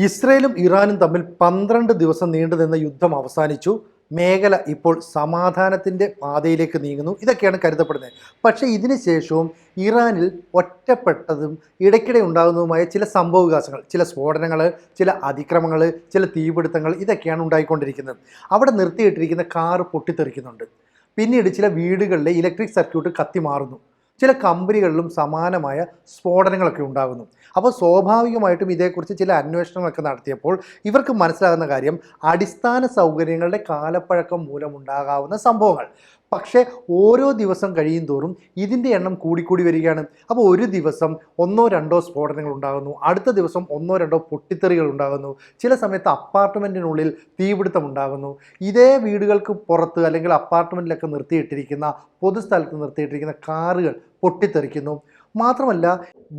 ഇസ്രയേലും ഇറാനും തമ്മിൽ 12 ദിവസം നീണ്ടുനിന്ന യുദ്ധം അവസാനിച്ചു. മേഖല ഇപ്പോൾ സമാധാനത്തിൻ്റെ പാതയിലേക്ക് നീങ്ങുന്നു. ഇതൊക്കെയാണ് കരുതപ്പെടുന്നത്. പക്ഷേ ഇതിന് ശേഷവും ഇറാനിൽ ഒറ്റപ്പെട്ടതും ഇടയ്ക്കിടെ ഉണ്ടാകുന്നതുമായ ചില സംഭവവികാസങ്ങൾ, ചില സ്ഫോടനങ്ങൾ, ചില അതിക്രമങ്ങൾ, ചില തീപിടുത്തങ്ങൾ ഇതൊക്കെയാണ് ഉണ്ടായിക്കൊണ്ടിരിക്കുന്നത്. അവിടെ നിർത്തിയിട്ടിരിക്കുന്ന കാർ പൊട്ടിത്തെറിക്കുന്നുണ്ട്. പിന്നീട് ചില വീടുകളിലെ ഇലക്ട്രിക് സർക്യൂട്ട് കത്തിമാറുന്നു. ചില കമ്പനികളിലും സമാനമായ സ്ഫോടനങ്ങളൊക്കെ ഉണ്ടാകുന്നു. അപ്പോൾ സ്വാഭാവികമായിട്ടും ഇതേക്കുറിച്ച് ചില അന്വേഷണങ്ങളൊക്കെ നടത്തിയപ്പോൾ ഇവർക്ക് മനസ്സിലാകുന്ന കാര്യം അടിസ്ഥാന സൗകര്യങ്ങളുടെ കാലപ്പഴക്കം മൂലമുണ്ടാകാവുന്ന സംഭവങ്ങൾ. പക്ഷേ ഓരോ ദിവസം കഴിയും തോറും ഇതിൻ്റെ എണ്ണം കൂടിക്കൂടി വരികയാണ്. അപ്പോൾ ഒരു ദിവസം ഒന്നോ രണ്ടോ സ്ഫോടനങ്ങൾ ഉണ്ടാകുന്നു, അടുത്ത ദിവസം ഒന്നോ രണ്ടോ പൊട്ടിത്തെറികൾ ഉണ്ടാകുന്നു, ചില സമയത്ത് അപ്പാർട്ട്മെൻറ്റിനുള്ളിൽ തീപിടുത്തം ഉണ്ടാകുന്നു. ഇതേ വീടുകൾക്ക് പുറത്ത് അല്ലെങ്കിൽ അപ്പാർട്ട്മെൻറ്റിലൊക്കെ നിർത്തിയിട്ടിരിക്കുന്ന പൊതുസ്ഥലത്ത് നിർത്തിയിട്ടിരിക്കുന്ന കാറുകൾ പൊട്ടിത്തെറിക്കുന്നു. മാത്രമല്ല,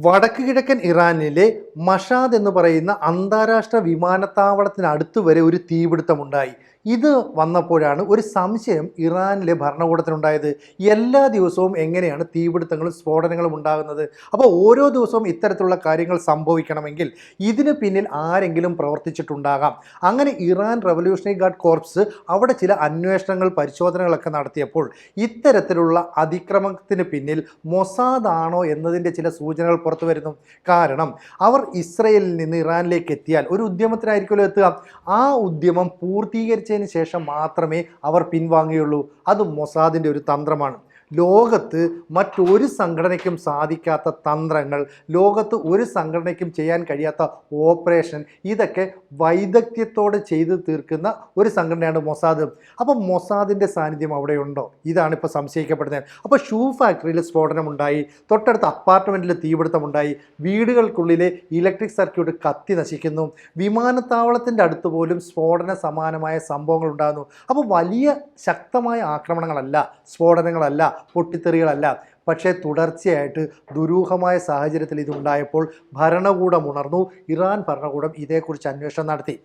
വടക്ക് കിഴക്കൻ ഇറാനിലെ മഷാദ് എന്ന് പറയുന്ന അന്താരാഷ്ട്ര വിമാനത്താവളത്തിനടുത്ത് വരെ ഒരു തീപിടുത്തമുണ്ടായി. ഇത് വന്നപ്പോഴാണ് ഒരു സംശയം ഇറാനിലെ ഭരണകൂടത്തിനുണ്ടായത്. എല്ലാ ദിവസവും എങ്ങനെയാണ് തീപിടുത്തങ്ങളും സ്ഫോടനങ്ങളും ഉണ്ടാകുന്നത്? അപ്പോൾ ഓരോ ദിവസവും ഇത്തരത്തിലുള്ള കാര്യങ്ങൾ സംഭവിക്കണമെങ്കിൽ ഇതിന് പിന്നിൽ ആരെങ്കിലും പ്രവർത്തിച്ചിട്ടുണ്ടാകാം. അങ്ങനെ ഇറാൻ റവല്യൂഷണറി ഗാർഡ് കോർപ്സ് അവിടെ ചില അന്വേഷണങ്ങൾ, പരിശോധനകളൊക്കെ നടത്തിയപ്പോൾ ഇത്തരത്തിലുള്ള അതിക്രമത്തിന് പിന്നിൽ മൊസാദ് ആണോ എന്നതിൻ്റെ ചില സൂചനകൾ പുറത്തു വരുന്നു. കാരണം അവർ ഇസ്രയേലിൽ നിന്ന് ഇറാനിലേക്ക് എത്തിയാൽ ഒരു ഉദ്യമത്തിനായിരിക്കുമല്ലോ എത്തുക. ആ ഉദ്യമം പൂർത്തീകരിച്ചതിന് ശേഷം മാത്രമേ അവർ പിൻവാങ്ങുകയുള്ളൂ. അത് മൊസാദിൻ്റെ ഒരു തന്ത്രമാണ്. ലോകത്ത് മറ്റൊരു സംഘടനയ്ക്കും സാധിക്കാത്ത തന്ത്രങ്ങൾ, ലോകത്ത് ഒരു സംഘടനയ്ക്കും ചെയ്യാൻ കഴിയാത്ത ഓപ്പറേഷൻ, ഇതൊക്കെ വൈദഗ്ധ്യത്തോടെ ചെയ്തു തീർക്കുന്ന ഒരു സംഘടനയാണ് മൊസാദ്. അപ്പം മൊസാദിൻ്റെ സാന്നിധ്യം അവിടെയുണ്ടോ? ഇതാണ് ഇപ്പോൾ സംശയിക്കപ്പെടുന്നത്. അപ്പോൾ ഷൂ ഫാക്ടറിയിൽ സ്ഫോടനമുണ്ടായി, തൊട്ടടുത്ത അപ്പാർട്ട്മെൻറ്റിൽ തീപിടുത്തമുണ്ടായി, വീടുകൾക്കുള്ളിലെ ഇലക്ട്രിക് സർക്യൂട്ട് കത്തി നശിക്കുന്നു, വിമാനത്താവളത്തിൻ്റെ അടുത്ത് പോലും സ്ഫോടന സമാനമായ സംഭവങ്ങൾ ഉണ്ടാകുന്നു. അപ്പോൾ വലിയ ശക്തമായ ആക്രമണങ്ങളല്ല, സ്ഫോടനങ്ങളല്ല, പൊട്ടിത്തെറികളല്ല. പക്ഷേ തുടർച്ചയായിട്ട് ദുരൂഹമായ സാഹചര്യത്തിൽ ഇതുണ്ടായപ്പോൾ ഭരണകൂടം ഉണർന്നു. ഇറാൻ ഭരണകൂടം ഇതേക്കുറിച്ച് അന്വേഷണം നടത്തി.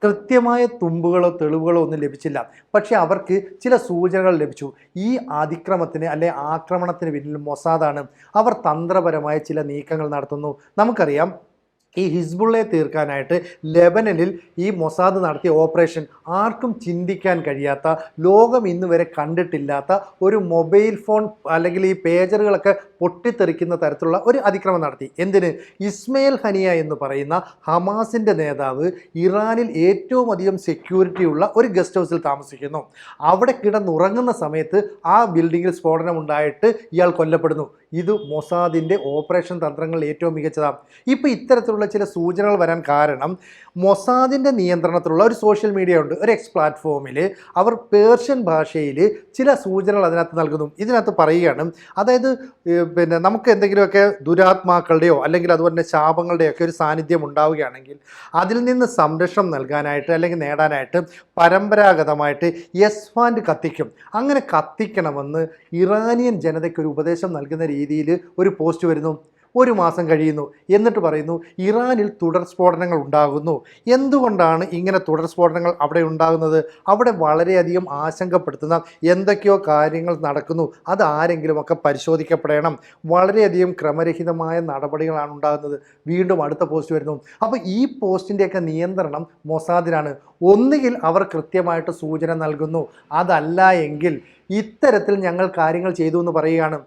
കൃത്യമായ തുമ്പുകളോ തെളിവുകളോ ഒന്നും ലഭിച്ചില്ല. പക്ഷേ അവർക്ക് ചില സൂചനകൾ ലഭിച്ചു. ഈ അതിക്രമത്തിന് അല്ലെ ആക്രമണത്തിന് പിന്നിൽ മൊസാദാണ്. അവർ തന്ത്രപരമായ ചില നീക്കങ്ങൾ നടത്തുന്നു. നമുക്കറിയാം, ഈ ഹിസ്ബുള്ളയെ തീർക്കാനായിട്ട് ലെബനനിൽ ഈ മൊസാദ് നടത്തിയ ഓപ്പറേഷൻ ആർക്കും ചിന്തിക്കാൻ കഴിയാത്ത, ലോകം ഇന്ന് വരെ കണ്ടിട്ടില്ലാത്ത ഒരു മൊബൈൽ ഫോൺ അല്ലെങ്കിൽ ഈ പേജറുകളൊക്കെ പൊട്ടിത്തെറിക്കുന്ന തരത്തിലുള്ള ഒരു അതിക്രമം നടത്തി. എന്തിന്? ഇസ്മയിൽ ഹനിയ എന്ന് പറയുന്ന ഹമാസിൻ്റെ നേതാവ് ഇറാനിൽ ഏറ്റവും അധികം സെക്യൂരിറ്റി ഉള്ള ഒരു ഗസ്റ്റ് ഹൗസിൽ താമസിക്കുന്നു. അവിടെ കിടന്നുറങ്ങുന്ന സമയത്ത് ആ ബിൽഡിങ്ങിൽ സ്ഫോടനം ഉണ്ടായിട്ട് ഇയാൾ കൊല്ലപ്പെടുന്നു. ഇത് മൊസാദിൻ്റെ ഓപ്പറേഷൻ തന്ത്രങ്ങളിൽ ഏറ്റവും മികച്ചതാണ്. ഇപ്പോൾ ഇത്തരത്തിലുള്ള ചില സൂചനകൾ വരാൻ കാരണം മൊസാദിൻ്റെ നിയന്ത്രണത്തിലുള്ള ഒരു സോഷ്യൽ മീഡിയ ഉണ്ട്, ഒരു എക്സ് പ്ലാറ്റ്ഫോമിൽ. അവർ പേർഷ്യൻ ഭാഷയിൽ ചില സൂചനകൾ അതിനകത്ത് നൽകുന്നു. ഇതിനകത്ത് പറയുകയാണ്, അതായത് നമുക്ക് എന്തെങ്കിലുമൊക്കെ ദുരാത്മാക്കളുടെയോ അല്ലെങ്കിൽ അതുപോലെ തന്നെ ശാപങ്ങളുടെയോ ഒക്കെ ഒരു സാന്നിധ്യം ഉണ്ടാവുകയാണെങ്കിൽ അതിൽ നിന്ന് സംരക്ഷണം നൽകാനായിട്ട് അല്ലെങ്കിൽ നേടാനായിട്ട് പരമ്പരാഗതമായിട്ട് യസ്ഫാൻഡ് കത്തിക്കും. അങ്ങനെ കത്തിക്കണമെന്ന് ഇറാനിയൻ ജനതയ്ക്ക് ഒരു ഉപദേശം നൽകുന്ന രീതിയിൽ ഒരു പോസ്റ്റ് വരുന്നു. ഒരു മാസം കഴിയുന്നു. എന്നിട്ട് പറയുന്നു ഇറാനിൽ തുടർ സ്ഫോടനങ്ങൾ ഉണ്ടാകുന്നു. എന്തുകൊണ്ടാണ് ഇങ്ങനെ തുടർ സ്ഫോടനങ്ങൾ അവിടെ ഉണ്ടാകുന്നത്? അവിടെ വളരെയധികം ആശങ്കപ്പെടുത്തുന്ന എന്തൊക്കെയോ കാര്യങ്ങൾ നടക്കുന്നു. അത് ആരെങ്കിലുമൊക്കെ പരിശോധിക്കപ്പെടണം. വളരെയധികം ക്രമരഹിതമായ നടപടികളാണ് ഉണ്ടാകുന്നത്. വീണ്ടും അടുത്ത പോസ്റ്റ് വരുന്നു. അപ്പോൾ ഈ പോസ്റ്റിൻ്റെയൊക്കെ നിയന്ത്രണം മൊസാദിനാണ്. ഒന്നുകിൽ അവർ കൃത്യമായിട്ട് സൂചന നൽകുന്നു, അതല്ല എങ്കിൽ ഇത്തരത്തിൽ ഞങ്ങൾ കാര്യങ്ങൾ ചെയ്തു എന്ന് പറയുകയാണ്.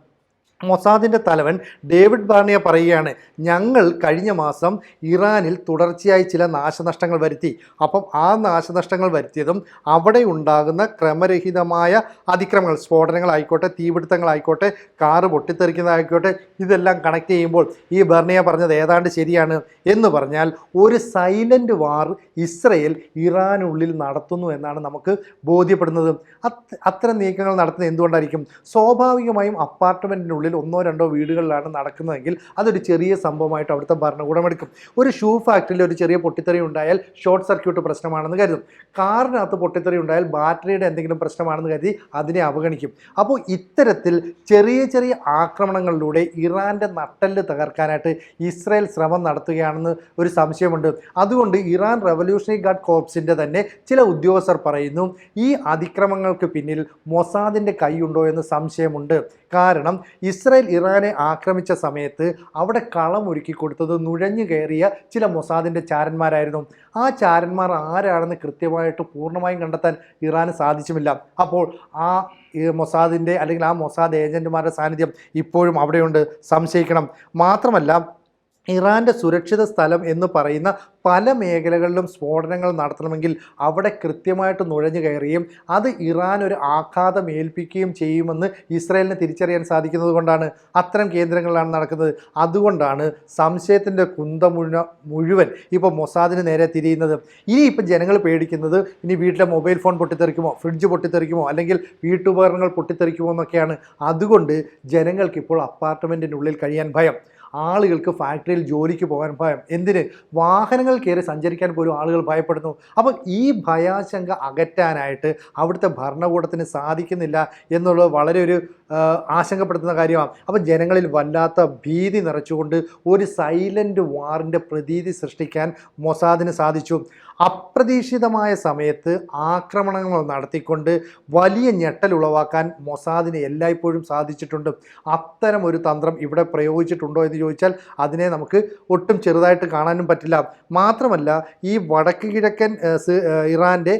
മൊസാദിൻ്റെ തലവൻ ഡേവിഡ് ബാർണിയ പറയുകയാണ്, ഞങ്ങൾ കഴിഞ്ഞ മാസം ഇറാനിൽ തുടർച്ചയായി ചില നാശനഷ്ടങ്ങൾ വരുത്തി. അപ്പം ആ നാശനഷ്ടങ്ങൾ വരുത്തിയതും അവിടെ ഉണ്ടാകുന്ന ക്രമരഹിതമായ അതിക്രമങ്ങൾ, സ്ഫോടനങ്ങളായിക്കോട്ടെ, തീപിടുത്തങ്ങളായിക്കോട്ടെ, കാറ് പൊട്ടിത്തെറിക്കുന്നതായിക്കോട്ടെ, ഇതെല്ലാം കണക്ട് ചെയ്യുമ്പോൾ ഈ ബാർണിയ പറഞ്ഞത് ഏതാണ്ട് ശരിയാണ്. എന്ന് പറഞ്ഞാൽ ഒരു സൈലൻ്റ് വാർ ഇസ്രയേൽ ഇറാനുള്ളിൽ നടത്തുന്നു എന്നാണ് നമുക്ക് ബോധ്യപ്പെടുന്നത്. അത്തരം നീക്കങ്ങൾ നടത്തുന്നത് എന്തുകൊണ്ടായിരിക്കും? സ്വാഭാവികമായും അപ്പാർട്ട്മെൻറ്റിനുള്ളിൽ ഒന്നോ രണ്ടോ വീടുകളിലാണ് നടക്കുന്നതെങ്കിൽ അതൊരു ചെറിയ സംഭവമായിട്ട് അവിടുത്തെ ഭരണകൂടം എടുക്കും. ഒരു ഷൂ ഫാക്ടറിയിൽ ഒരു ചെറിയ പൊട്ടിത്തെറി ഉണ്ടായാൽ ഷോർട്ട് സർക്യൂട്ട് പ്രശ്നമാണെന്ന് കരുതും. കാറിനകത്ത് പൊട്ടിത്തെറി ഉണ്ടായാൽ ബാറ്ററിയുടെ എന്തെങ്കിലും പ്രശ്നമാണെന്ന് കരുതി അതിനെ അവഗണിക്കും. അപ്പോൾ ഇത്തരത്തിൽ ചെറിയ ചെറിയ ആക്രമണങ്ങളിലൂടെ ഇറാൻ്റെ നട്ടെല്ല് തകർക്കാനായിട്ട് ഇസ്രായേൽ ശ്രമം നടത്തുകയാണെന്ന് ഒരു സംശയമുണ്ട്. അതുകൊണ്ട് ഇറാൻ റവല്യൂഷണറി ഗാർഡ് കോർപ്സിൻ്റെ തന്നെ ചില ഉദ്യോഗസ്ഥർ പറയുന്നു ഈ അതിക്രമങ്ങൾക്ക് പിന്നിൽ മൊസാദിൻ്റെ കൈയുണ്ടോ എന്ന് സംശയമുണ്ട്. കാരണം ഇസ്രായേൽ ഇറാനെ ആക്രമിച്ച സമയത്ത് അവിടെ കളമൊരുക്കി കൊടുത്തത് നുഴഞ്ഞു കയറിയ ചില മൊസാദിൻ്റെ ചാരന്മാരായിരുന്നു. ആ ചാരന്മാർ ആരാണെന്ന് കൃത്യമായിട്ട് പൂർണ്ണമായും കണ്ടെത്താൻ ഇറാന് സാധിച്ചുമില്ല. അപ്പോൾ ആ മൊസാദിൻ്റെ അല്ലെങ്കിൽ ആ മൊസാദ് ഏജൻറ്റുമാരുടെ സാന്നിധ്യം ഇപ്പോഴും അവിടെയുണ്ട്, സംശയിക്കണം. മാത്രമല്ല ഇറാൻ്റെ സുരക്ഷിത സ്ഥലം എന്ന് പറയുന്ന പല മേഖലകളിലും സ്ഫോടനങ്ങൾ നടത്തണമെങ്കിൽ അവിടെ കൃത്യമായിട്ട് നുഴഞ്ഞു കയറുകയും അത് ഇറാൻ ഒരു ആഘാതം ഏൽപ്പിക്കുകയും ചെയ്യുമെന്ന് ഇസ്രായേലിന് തിരിച്ചറിയാൻ സാധിക്കുന്നത് കൊണ്ടാണ് അത്തരം കേന്ദ്രങ്ങളിലാണ് നടക്കുന്നത്. അതുകൊണ്ടാണ് സംശയത്തിൻ്റെ മുഴുവൻ ഇപ്പോൾ മൊസാദിന് നേരെ തിരിയുന്നത്. ഇനി ഇപ്പം ജനങ്ങൾ പേടിക്കുന്നത് ഇനി വീട്ടിലെ മൊബൈൽ ഫോൺ പൊട്ടിത്തെറിക്കുമോ, ഫ്രിഡ്ജ് പൊട്ടിത്തെറിക്കുമോ, അല്ലെങ്കിൽ വീട്ടുപകരണങ്ങൾ പൊട്ടിത്തെറിക്കുമോ എന്നൊക്കെയാണ്. അതുകൊണ്ട് ജനങ്ങൾക്കിപ്പോൾ അപ്പാർട്ട്മെൻറ്റിനുള്ളിൽ കഴിയാൻ ഭയം, ആളുകൾക്ക് ഫാക്ടറിയിൽ ജോലിക്ക് പോകാൻ ഭയം, എന്തിന് വാഹനങ്ങൾ കയറി സഞ്ചരിക്കാൻ പോലും ആളുകൾ ഭയപ്പെടുന്നു. അപ്പോൾ ഈ ഭയാശങ്ക അകറ്റാനായിട്ട് അവിടുത്തെ ഭരണകൂടത്തിന് സാധിക്കുന്നില്ല എന്നുള്ളത് വളരെ ഒരു ആശങ്കപ്പെടുത്തുന്ന കാര്യമാണ്. അപ്പോൾ ജനങ്ങളിൽ വല്ലാത്ത ഭീതി നിറച്ചുകൊണ്ട് ഒരു സൈലൻ്റ് വാറിൻ്റെ പ്രതീതി സൃഷ്ടിക്കാൻ മൊസാദിന് സാധിച്ചു. അപ്രതീക്ഷിതമായ സമയത്ത് ആക്രമണങ്ങൾ നടത്തിക്കൊണ്ട് വലിയ ഞെട്ടൽ ഉളവാക്കാൻ മൊസാദിന് എല്ലായ്പ്പോഴും സാധിച്ചിട്ടുണ്ട്. അത്തരം ഒരു തന്ത്രം ഇവിടെ പ്രയോഗിച്ചിട്ടുണ്ടോ എന്ന് ചോദിച്ചാൽ അതിനെ നമുക്ക് ഒട്ടും ചെറുതായിട്ട് കാണാനും പറ്റില്ല. മാത്രമല്ല ഈ വടക്ക് കിഴക്കൻ ഇറാൻ്റെ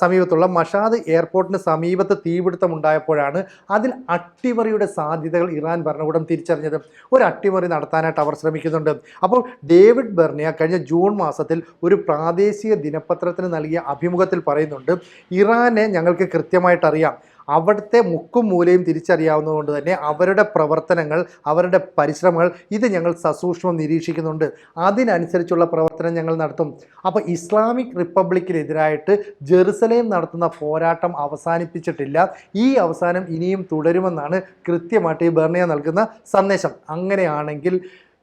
സമീപത്തുള്ള മഷാദ് എയർപോർട്ടിന് സമീപത്ത് തീപിടുത്തമുണ്ടായപ്പോഴാണ് അതിൽ അട്ടിമറിയുടെ സാധ്യതകൾ ഇറാൻ ഭരണകൂടം തിരിച്ചറിഞ്ഞത്. ഒരു അട്ടിമറി നടത്താനായിട്ട് അവർ ശ്രമിക്കുന്നുണ്ട്. അപ്പോൾ ഡേവിഡ് ബെർണിയ കഴിഞ്ഞ ജൂൺ മാസത്തിൽ ഒരു പ്രാദേശിക ദിനപത്രത്തിന് നൽകിയ അഭിമുഖത്തിൽ പറയുന്നുണ്ട്, ഇറാനെ ഞങ്ങൾക്ക് കൃത്യമായിട്ട് അറിയാം, അവിടുത്തെ മുക്കും മൂലയും തിരിച്ചറിയാവുന്നതുകൊണ്ട് തന്നെ അവരുടെ പ്രവർത്തനങ്ങൾ, അവരുടെ പരിശ്രമങ്ങൾ ഇത് ഞങ്ങൾ സസൂക്ഷ്മം നിരീക്ഷിക്കുന്നുണ്ട്. അതിനനുസരിച്ചുള്ള പ്രവർത്തനം ഞങ്ങൾ നടത്തും. അപ്പോൾ ഇസ്ലാമിക് റിപ്പബ്ലിക്കിനെതിരായിട്ട് ജെറുസലേം നടത്തുന്ന പോരാട്ടം അവസാനിപ്പിച്ചിട്ടില്ല, ഈ അവസാനം ഇനിയും തുടരുമെന്നാണ് കൃത്യമായിട്ട് ഈ ബെർണിയ നൽകുന്ന സന്ദേശം. അങ്ങനെയാണെങ്കിൽ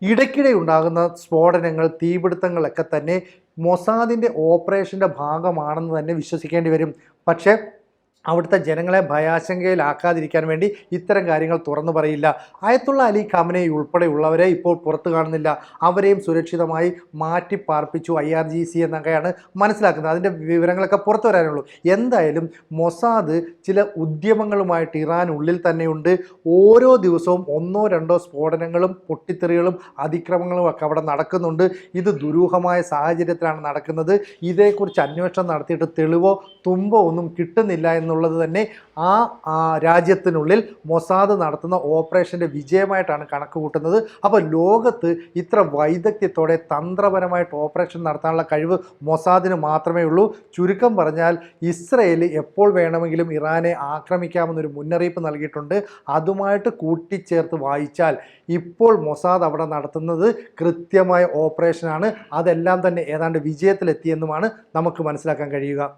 ഇടയ്ക്കിടെ ഉണ്ടാകുന്ന സ്ഫോടനങ്ങൾ, തീപിടുത്തങ്ങളൊക്കെ തന്നെ മൊസാദിൻ്റെ ഓപ്പറേഷൻ്റെ ഭാഗമാണെന്ന് തന്നെ വിശ്വസിക്കേണ്ടി വരും. പക്ഷേ അവിടുത്തെ ജനങ്ങളെ ഭയാശങ്കയിലാക്കാതിരിക്കാൻ വേണ്ടി ഇത്തരം കാര്യങ്ങൾ തുറന്നു പറയില്ല. അയത്തുള്ള അലി ഖാമനേയി ഉൾപ്പെടെയുള്ളവരെ ഇപ്പോൾ പുറത്തു കാണുന്നില്ല. അവരെയും സുരക്ഷിതമായി മാറ്റി പാർപ്പിച്ചു IRGC എന്നൊക്കെയാണ് മനസ്സിലാക്കുന്നത്. അതിൻ്റെ വിവരങ്ങളൊക്കെ പുറത്തു വരാനുള്ളൂ. എന്തായാലും മൊസാദ് ചില ഉദ്യമങ്ങളുമായിട്ട് ഇറാനുള്ളിൽ തന്നെയുണ്ട്. ഓരോ ദിവസവും 1-2 സ്ഫോടനങ്ങളും പൊട്ടിത്തെറികളും അതിക്രമങ്ങളും ഒക്കെ അവിടെ നടക്കുന്നുണ്ട്. ഇത് ദുരൂഹമായ സാഹചര്യത്തിലാണ് നടക്കുന്നത്. ഇതേക്കുറിച്ച് അന്വേഷണം നടത്തിയിട്ട് തെളിവോ തുമ്പോ ഒന്നും കിട്ടുന്നില്ല എന്നുള്ളത് തന്നെ ആ രാജ്യത്തിനുള്ളിൽ മൊസാദ് നടത്തുന്ന ഓപ്പറേഷൻ്റെ വിജയമായിട്ടാണ് കണക്ക് കൂട്ടുന്നത്. അപ്പോൾ ലോകത്ത് ഇത്ര വൈദഗ്ധ്യത്തോടെ തന്ത്രപരമായിട്ട് ഓപ്പറേഷൻ നടത്താനുള്ള കഴിവ് മൊസാദിന് മാത്രമേ ഉള്ളൂ. ചുരുക്കം പറഞ്ഞാൽ ഇസ്രയേൽ എപ്പോൾ വേണമെങ്കിലും ഇറാനെ ആക്രമിക്കാമെന്നൊരു മുന്നറിയിപ്പ് നൽകിയിട്ടുണ്ട്. അതുമായിട്ട് കൂട്ടിച്ചേർത്ത് വായിച്ചാൽ ഇപ്പോൾ മൊസാദ് അവിടെ നടത്തുന്നത് കൃത്യമായ ഓപ്പറേഷനാണ്. അതെല്ലാം തന്നെ ഏതാണ്ട് വിജയത്തിലെത്തിയെന്നുമാണ് നമുക്ക് മനസ്സിലാക്കാൻ കഴിയുക.